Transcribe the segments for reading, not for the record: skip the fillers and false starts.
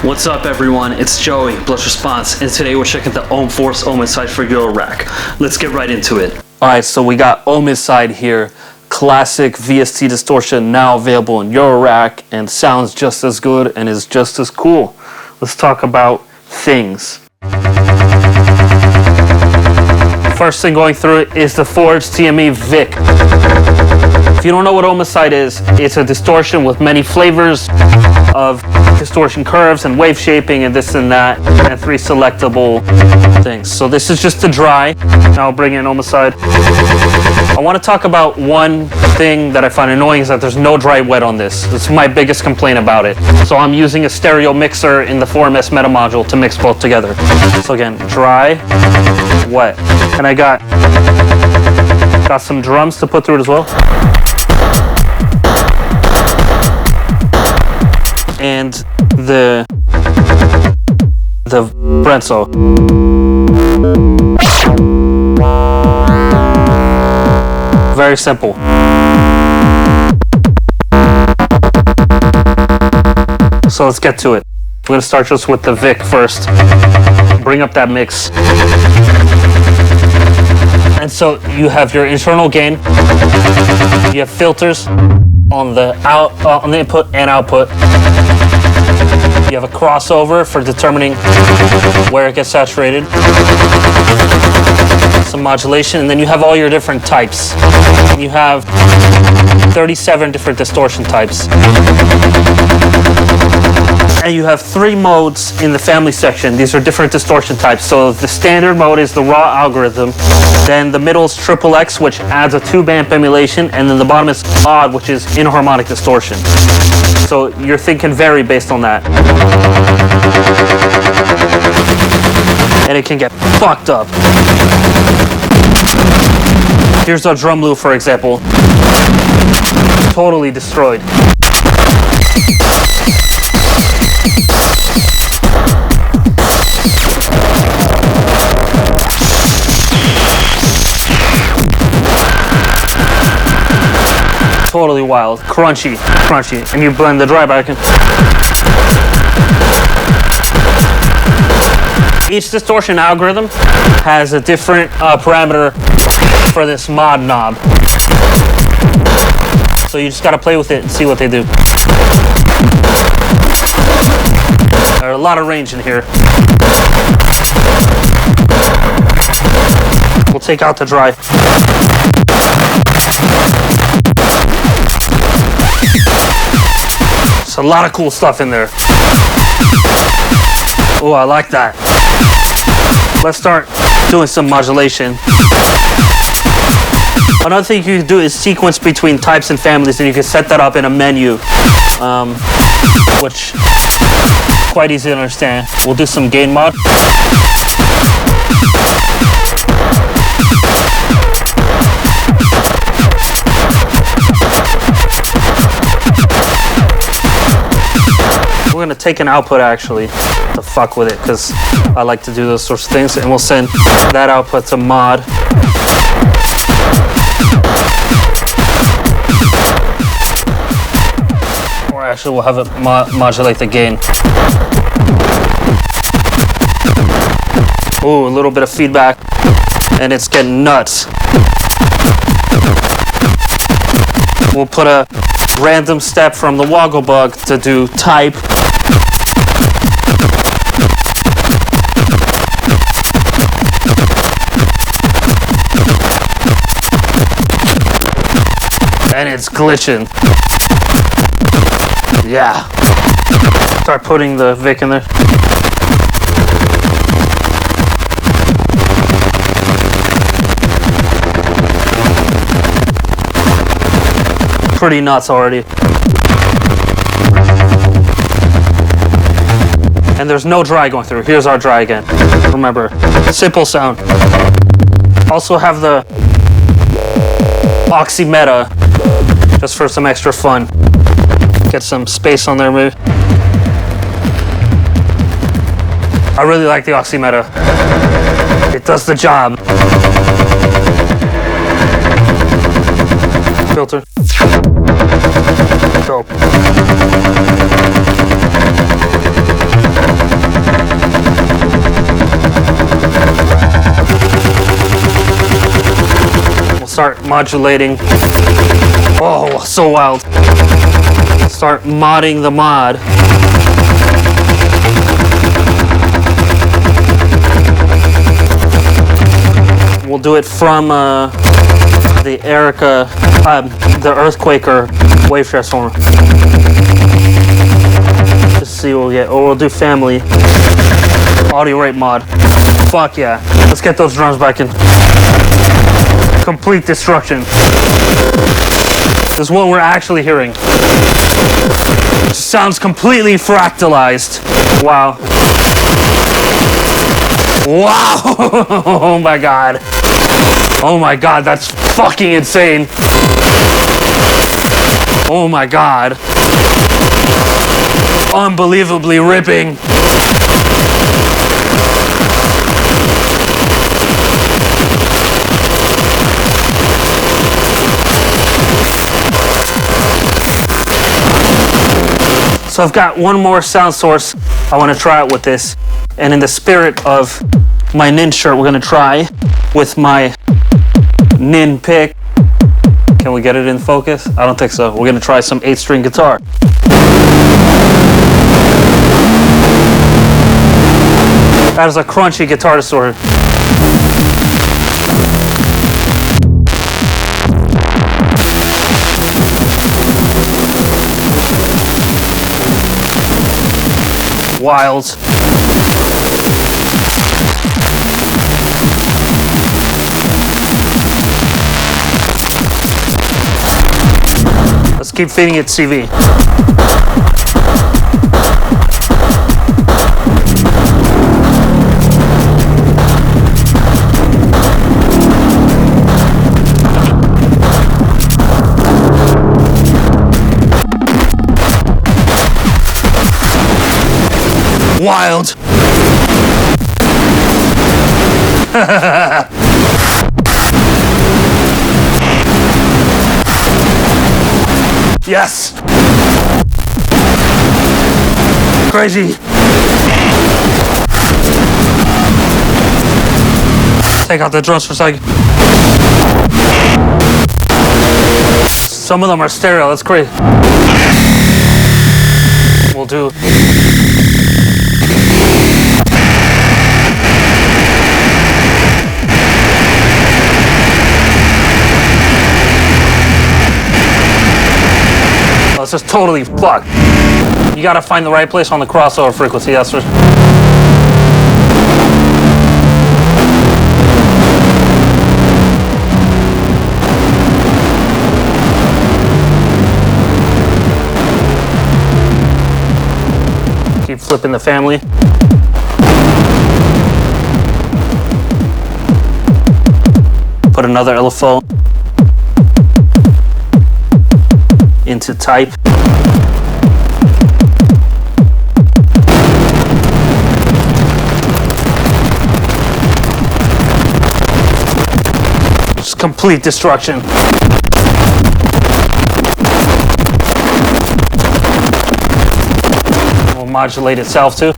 What's up everyone, it's Joey, Blush Response, and today we're checking the Ohm Force Ohmicide for Eurorack. Let's get right into it. Alright, so we got Ohmicide here, classic VST distortion, now available in Eurorack, and sounds just as good and is just as cool. Let's talk about things. First thing going through it is the Forged TME Vic. If you don't know what Ohmicide is, it's a distortion with many flavors of distortion curves and wave shaping and this and that, and 3 selectable things. So this is just the dry. Now I'll bring in Ohmicide. I want to talk about one thing that I find annoying is that there's no dry wet on this. That's my biggest complaint about it. So I'm using a stereo mixer in the 4MS meta module to mix both together. So again, dry, wet. And I got some drums to put through it as well. And the Brenzo. Very simple. So let's get to it. I'm gonna start just with the Vic first. Bring up that mix. And so you have your internal gain. You have filters on the on the input and output. You have a crossover for determining where it gets saturated. Some modulation, and then you have all your different types. You have 37 different distortion types. And you have 3 modes in the family section. These are different distortion types. So the standard mode is the raw algorithm. Then the middle is XXX, which adds a tube amp emulation. And then the bottom is odd, which is inharmonic distortion. So your thing can vary based on that. And it can get fucked up. Here's our drum loop, for example. Totally destroyed. Totally wild, crunchy, and you blend the dry back in. Each distortion algorithm has a different parameter for this mod knob. So you just gotta play with it and see what they do. There's a lot of range in here. We'll take out the dry. There's a lot of cool stuff in there. Oh, I like that. Let's start doing some modulation. Another thing you can do is sequence between types and families, and you can set that up in a menu, which is quite easy to understand. We'll do some gain mod. We're gonna take an output actually to fuck with it, because I like to do those sorts of things, and we'll send that output to mod. Or actually we'll have it modulate the gain. Ooh, a little bit of feedback, and it's getting nuts. We'll put a random step from the woggle bug to do type. And it's glitching. Yeah. Start putting the Vic in there. Pretty nuts already. And there's no dry going through. Here's our dry again. Remember, simple sound. Also have the Oxy Meta, just for some extra fun. Get some space on there, maybe. I really like the Oxy Meta. It does the job. Filter. Dope. start modulating. Oh, so wild. Start modding the mod. We'll do it from the Erica, the Earthquaker wave transformer. Just see what we get. Or we'll do family audio rate mod. Fuck yeah. Let's get those drums back in. Complete destruction. This is what we're actually hearing. It sounds completely fractalized. Wow. Wow. Oh my god. Oh my god, that's fucking insane. Oh my god. Unbelievably ripping. So I've got one more sound source I want to try out with this. And in the spirit of my Nin shirt, we're going to try with my Nin pick. Can we get it in focus? I don't think so. We're going to try some 8-string guitar. That is a crunchy guitar distortion. Wild. Let's keep feeding it CV. Wild. Yes. Crazy. Take out the drums for a second. Some of them are stereo. That's crazy. We'll do. This is totally fucked. You gotta find the right place on the crossover frequency, that's for keep flipping the family. Put another LFO into type. Just complete destruction. Will modulate itself too.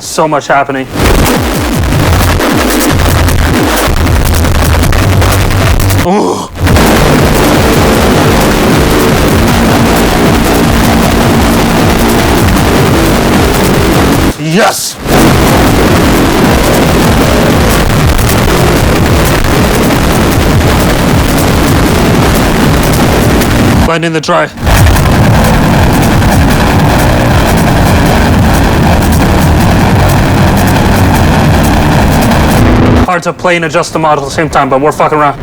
So much happening. Ooh. Yes. Blend in the dry. Hard to play and adjust the model at the same time, but we're fucking around.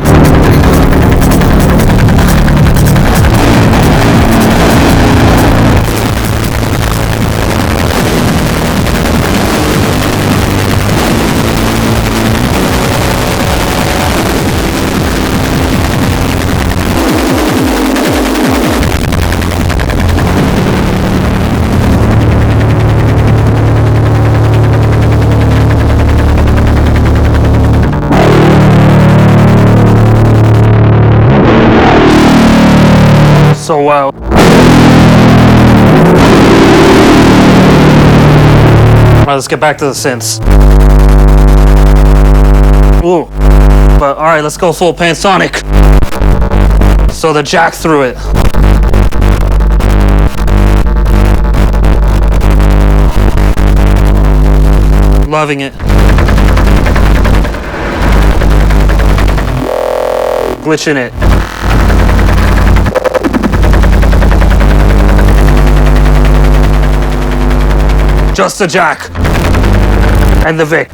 So wild. Alright, let's get back to the synths. Ooh. But alright, let's go full Pansonic. So the jack through it. Loving it. Glitching it. Just the jack. And the Vic.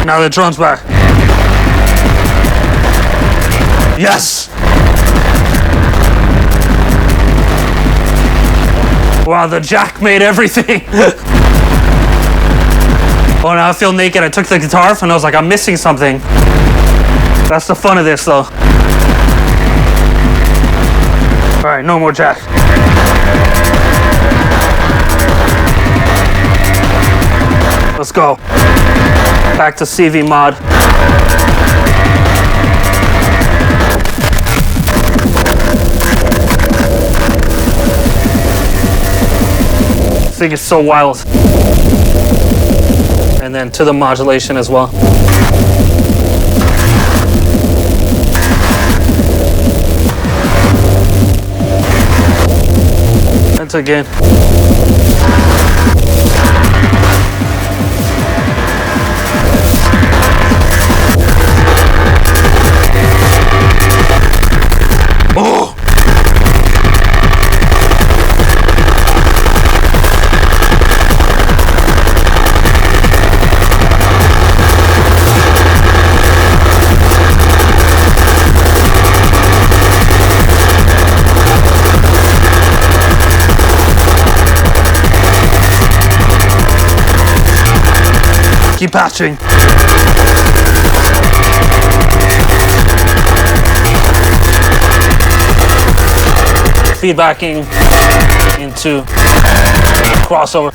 Now the drums back. Yes! Wow, the jack made everything. Oh, now I feel naked. I took the guitar off and I was like, I'm missing something. That's the fun of this, though. Alright, no more jack. Let's go. Back to CV mod. This thing is so wild. And then to the modulation as well. That's again. Oh! Keep patching. Feedbacking into crossover.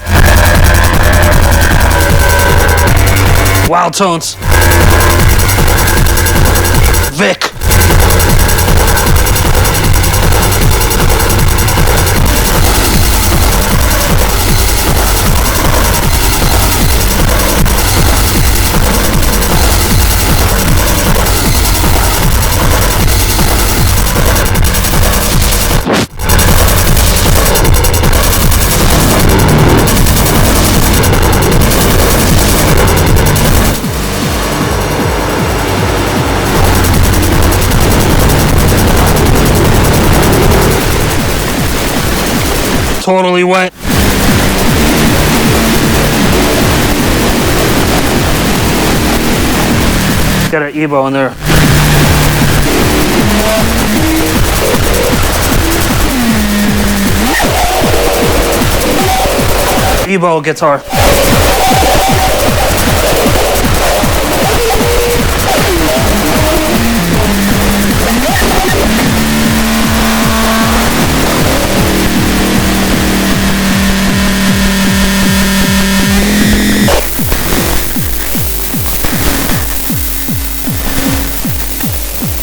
Wild tones. Vic. Totally wet. Got an Ebo in there. Ebo guitar.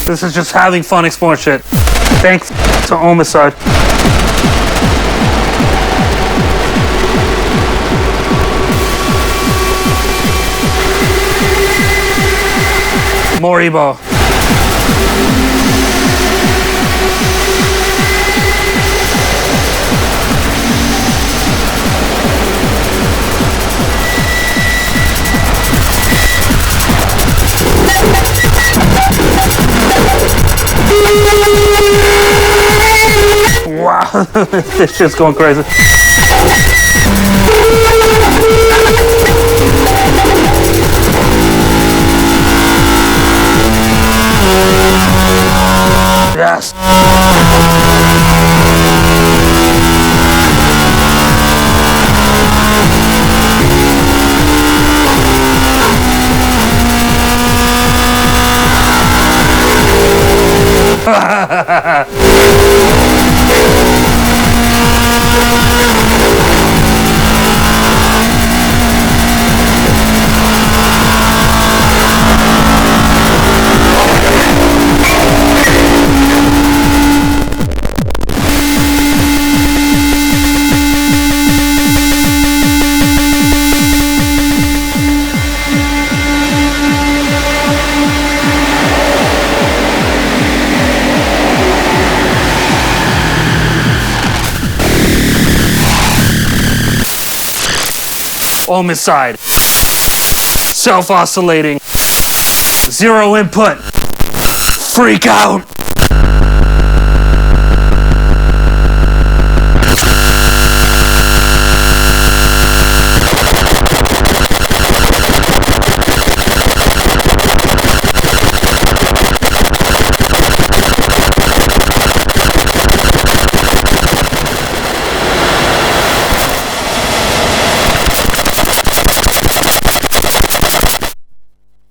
This is just having fun exploring shit. Thanks to Ohmicide. More Ebo. Wow, this shit's going crazy. Yes. Ohmicide. Self-oscillating. Zero input. Freak out.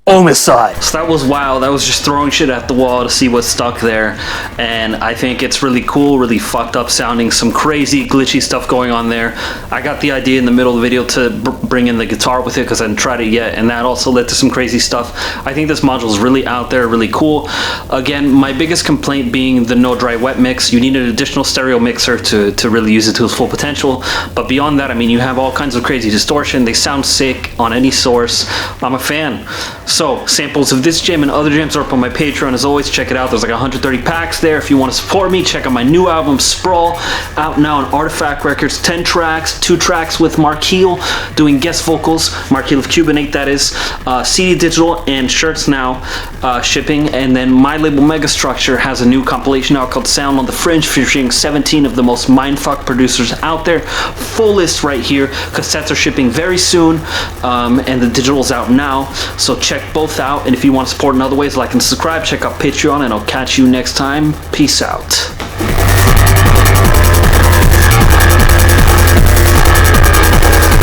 Ohmicide. So that was wild. That was just throwing shit at the wall to see what stuck there, and I think it's really cool, really fucked up sounding, some crazy glitchy stuff going on there. I got the idea in the middle of the video to bring in the guitar with it because I hadn't tried it yet, and that also led to some crazy stuff. I think this module is really out there, really cool. Again, my biggest complaint being the no dry wet mix. You need an additional stereo mixer to really use it to its full potential, but beyond that, I mean, you have all kinds of crazy distortion. They sound sick on any source. I'm a fan. So samples of this jam and other jams are up on my Patreon. As always, check it out. There's like 130 packs there. If you want to support me, check out my new album Sprawl, out now on Artifact Records. 10 tracks, 2 tracks with Mark Heel doing guest vocals, Mark Heel of Cubanate, that is. CD digital and shirts now shipping. And then my label Megastructure has a new compilation out called Sound on the Fringe, featuring 17 of the most mindfuck producers out there. Full list right here. Cassettes are shipping very soon, and the digital's out now, so check both out. And if you want to support in other ways, like and subscribe, check out Patreon, and I'll catch you next time. Peace out.